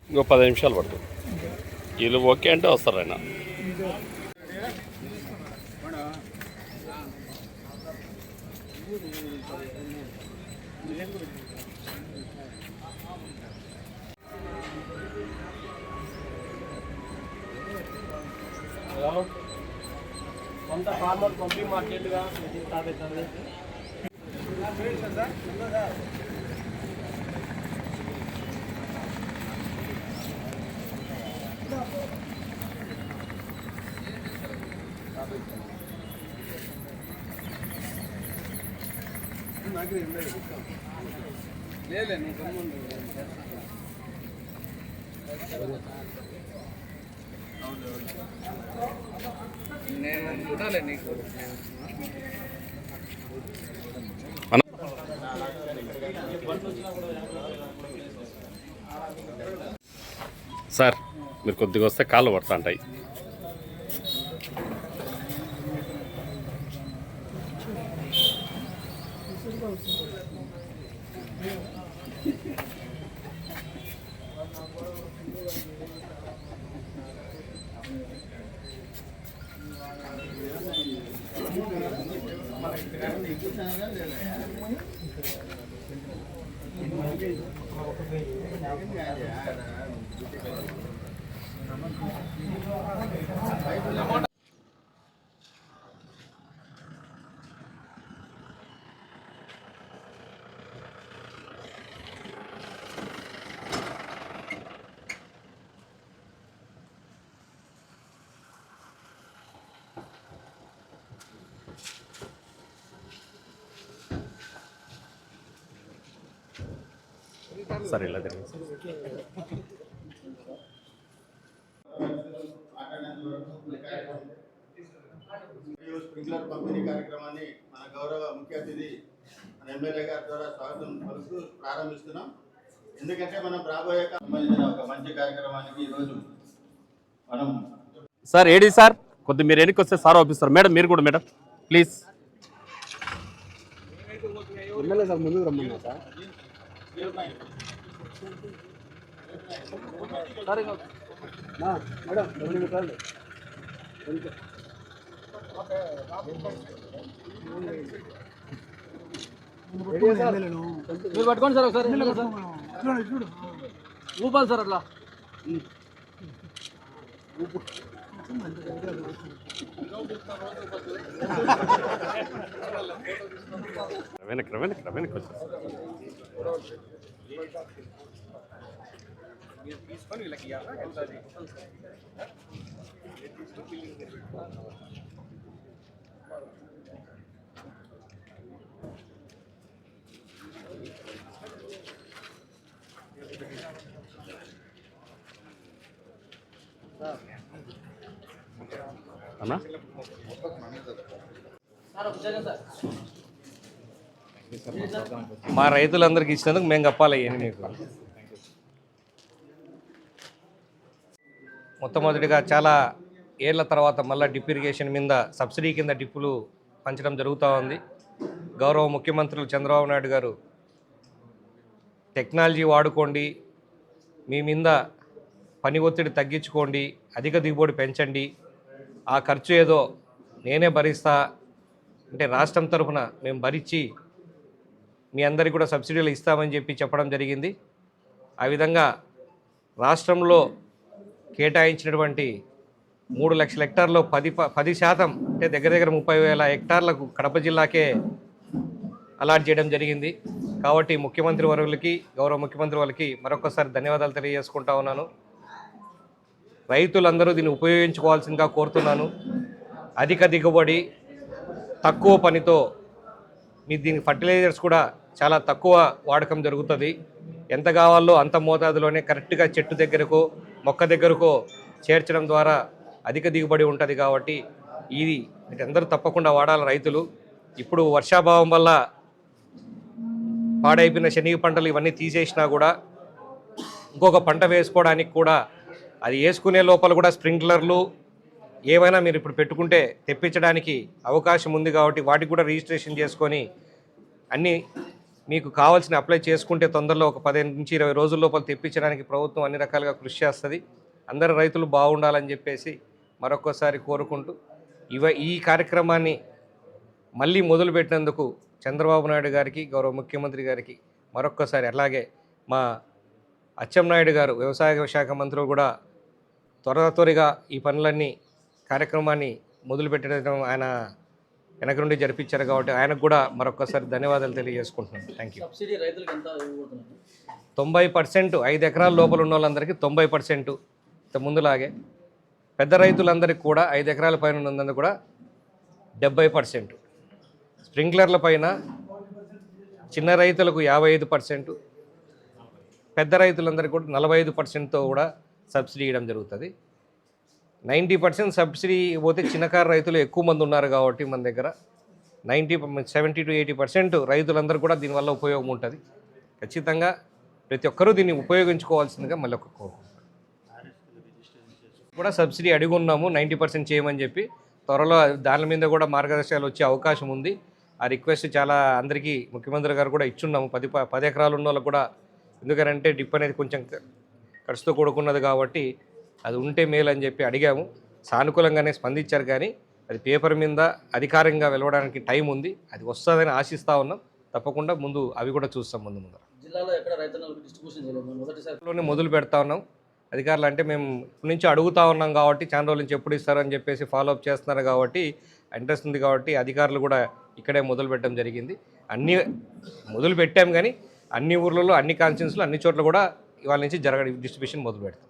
ఇంకో 10 నిమిషాలు పడుతుంది. వీళ్ళు ఓకే అంటే వస్తారు ఆయన. కొంత ఫార్మర్ పంపి మార్కెట్గా స్టార్ట్ అవుతుంది. లేదు నేను చూడాలి నీకు. సార్ మీరు కొద్దిగా వస్తే కాళ్ళు పడుతుంటాయి. సరే ఇలా జరిగింది. స్ప్రింక్లర్ పంపిణీ కార్యక్రమాన్ని మన గౌరవ ముఖ్య అతిథి మన ఎమ్మెల్యే గారి ద్వారా స్వాగతం పలుకుతూ ప్రారంభిస్తున్నాం. ఎందుకంటే మనం రాబోయే సంబంధించిన ఒక మంచి కార్యక్రమానికి ఈరోజు మనం సార్ ఏడి సార్ కొద్దిగా మీరు వెనక్కి వస్తే సార్ పంపిస్తారు. మేడం మీరు కూడా మేడం ప్లీజ్. ఎమ్మెల్యే సార్ ముందుకు రమ్మన్నా సార్. మేడం 2 నిమిషాలు మీరు పట్టుకోండి సార్ ఒకసారి. ఊపాలి సార్ అట్లా. వెనక్కి తీసుకొని వీళ్ళకి అన్నా మా రైతులందరికీ ఇచ్చినందుకు మేము కప్పాలి మీకు. మొట్టమొదటిగా చాలా ఏళ్ల తర్వాత మళ్ళీ డ్రిప్ ఇరిగేషన్ మీద సబ్సిడీ కింద డ్రిప్పులు పంచడం జరుగుతూ ఉంది. గౌరవ ముఖ్యమంత్రులు చంద్రబాబు నాయుడు గారు టెక్నాలజీ వాడుకోండి, మీ మీద పని ఒత్తిడి తగ్గించుకోండి, అధిక దిగుబడి పెంచండి, ఆ ఖర్చు ఏదో నేనే భరిస్తా అంటే రాష్ట్రం తరఫున మేము భరించి మీ అందరికీ కూడా సబ్సిడీలు ఇస్తామని చెప్పడం జరిగింది. ఆ విధంగా రాష్ట్రంలో కేటాయించినటువంటి 3 లక్షల హెక్టార్లో 10% అంటే దగ్గర 30,000 హెక్టార్లకు కడప జిల్లాకే అలాట్ చేయడం జరిగింది. కాబట్టి ముఖ్యమంత్రి వర్యులకి గౌరవ ముఖ్యమంత్రి వాళ్ళకి మరొకసారి ధన్యవాదాలు తెలియజేసుకుంటా ఉన్నాను. రైతులందరూ దీన్ని ఉపయోగించుకోవాల్సిందిగా కోరుతున్నాను. అధిక దిగుబడి తక్కువ పనితో మీ దీనికి ఫర్టిలైజర్స్ కూడా చాలా తక్కువ వాడకం జరుగుతుంది. ఎంత కావాలో అంత మోతాదులోనే కరెక్ట్గా చెట్టు దగ్గరకో మొక్క దగ్గరకో చేర్చడం ద్వారా అధిక దిగుబడి ఉంటుంది. కాబట్టి ఇది అందరూ తప్పకుండా వాడాలి రైతులు. ఇప్పుడు వర్షాభావం వల్ల పాడైపోయిన శనగ పంటలు ఇవన్నీ తీసేసినా కూడా ఇంకొక పంట వేసుకోవడానికి కూడా అది వేసుకునే లోపల కూడా స్ప్రింక్లర్లు ఏమైనా మీరు ఇప్పుడు పెట్టుకుంటే తెప్పించడానికి అవకాశం ఉంది. కాబట్టి వాటికి కూడా రిజిస్ట్రేషన్ చేసుకొని అన్నీ మీకు కావాల్సిన అప్లై చేసుకుంటే తొందరలో ఒక 15 నుంచి 20 రోజుల లోపల తెప్పించడానికి ప్రభుత్వం అన్ని రకాలుగా కృషి చేస్తుంది. అందరు రైతులు బాగుండాలని చెప్పేసి మరొకసారి కోరుకుంటూ ఈ కార్యక్రమాన్ని మళ్ళీ మొదలుపెట్టినందుకు చంద్రబాబు నాయుడు గారికి, గౌరవ ముఖ్యమంత్రి గారికి మరొక్కసారి, అలాగే మా అచ్చెన్నాయుడు గారు వ్యవసాయ శాఖ మంత్రులు కూడా త్వరగా ఈ పనులన్నీ కార్యక్రమాన్ని మొదలుపెట్టడం ఆయన వెనక నుండి జరిపించారు కాబట్టి ఆయనకు కూడా మరొకసారి ధన్యవాదాలు తెలియజేసుకుంటున్నాను. Thank you. సబ్సిడీ రైతులకు ఎంత ఇవ్వబోతున్నారు? 90%, 5 ఎకరాల లోపల ఉన్న వాళ్ళందరికీ 90%. ముందులాగే పెద్ద రైతులందరికీ కూడా 5 ఎకరాల పైన ఉన్నందుకు కూడా 70%. స్ప్రింక్లర్ల పైన చిన్న రైతులకు 55%, పెద్ద రైతులందరికీ కూడా 45%తో కూడా సబ్సిడీ ఇవ్వడం జరుగుతుంది. 90% సబ్సిడీ పోతే చిన్నకారు రైతులు ఎక్కువ మంది ఉన్నారు కాబట్టి మన దగ్గర 70 to 80% రైతులందరూ కూడా దీనివల్ల ఉపయోగం ఉంటుంది. ఖచ్చితంగా ప్రతి ఒక్కరూ దీన్ని ఉపయోగించుకోవాల్సిందిగా మళ్ళీ ఒక కోరిక. కూడా సబ్సిడీ అడిగి ఉన్నాము 90% చేయమని చెప్పి. త్వరలో దాని మీద కూడా మార్గదర్శకాలు వచ్చే అవకాశం ఉంది. ఆ రిక్వెస్ట్ చాలా అందరికీ ముఖ్యమంత్రి గారు కూడా ఇచ్చున్నాము. 10 ఎకరాలు ఉన్న వాళ్ళకు కూడా, ఎందుకంటే డిప్ అనేది కొంచెం ఖర్చుతో కూడుకున్నది కాబట్టి అది ఉంటే మేలు అని చెప్పి అడిగాము. సానుకూలంగానే స్పందించారు, కానీ అది పేపర్ మీద అధికారికంగా వెలవడానికి టైం ఉంది. అది వస్తుందని ఆశిస్తూ ఉన్నాం. తప్పకుండా ముందు అవి కూడా చూస్తాం. ముందు జిల్లాలో ఎక్కడ రైతులకు డిస్ట్రిబ్యూషన్ చేయలేదు, మొదటిసారి మొదలు పెడతా ఉన్నాం. అధికారులు అంటే మేము ఇప్పటి నుంచి అడుగుతూ ఉన్నాం కాబట్టి, చాలా రోజుల నుంచి ఎప్పుడు ఇస్తారని చెప్పేసి ఫాలోఅప్ చేస్తున్నారు కాబట్టి, ఇంట్రెస్ట్ ఉంది కాబట్టి అధికారులు కూడా ఇక్కడే మొదలు పెట్టడం జరిగింది. అన్నీ మొదలు పెట్టాం, కానీ అన్ని ఊర్లలో, అన్ని కాన్స్టిట్యూన్సీలో, అన్ని చోట్ల కూడా ఇవాళ నుంచి డిస్ట్రిబ్యూషన్ మొదలు పెడతాం.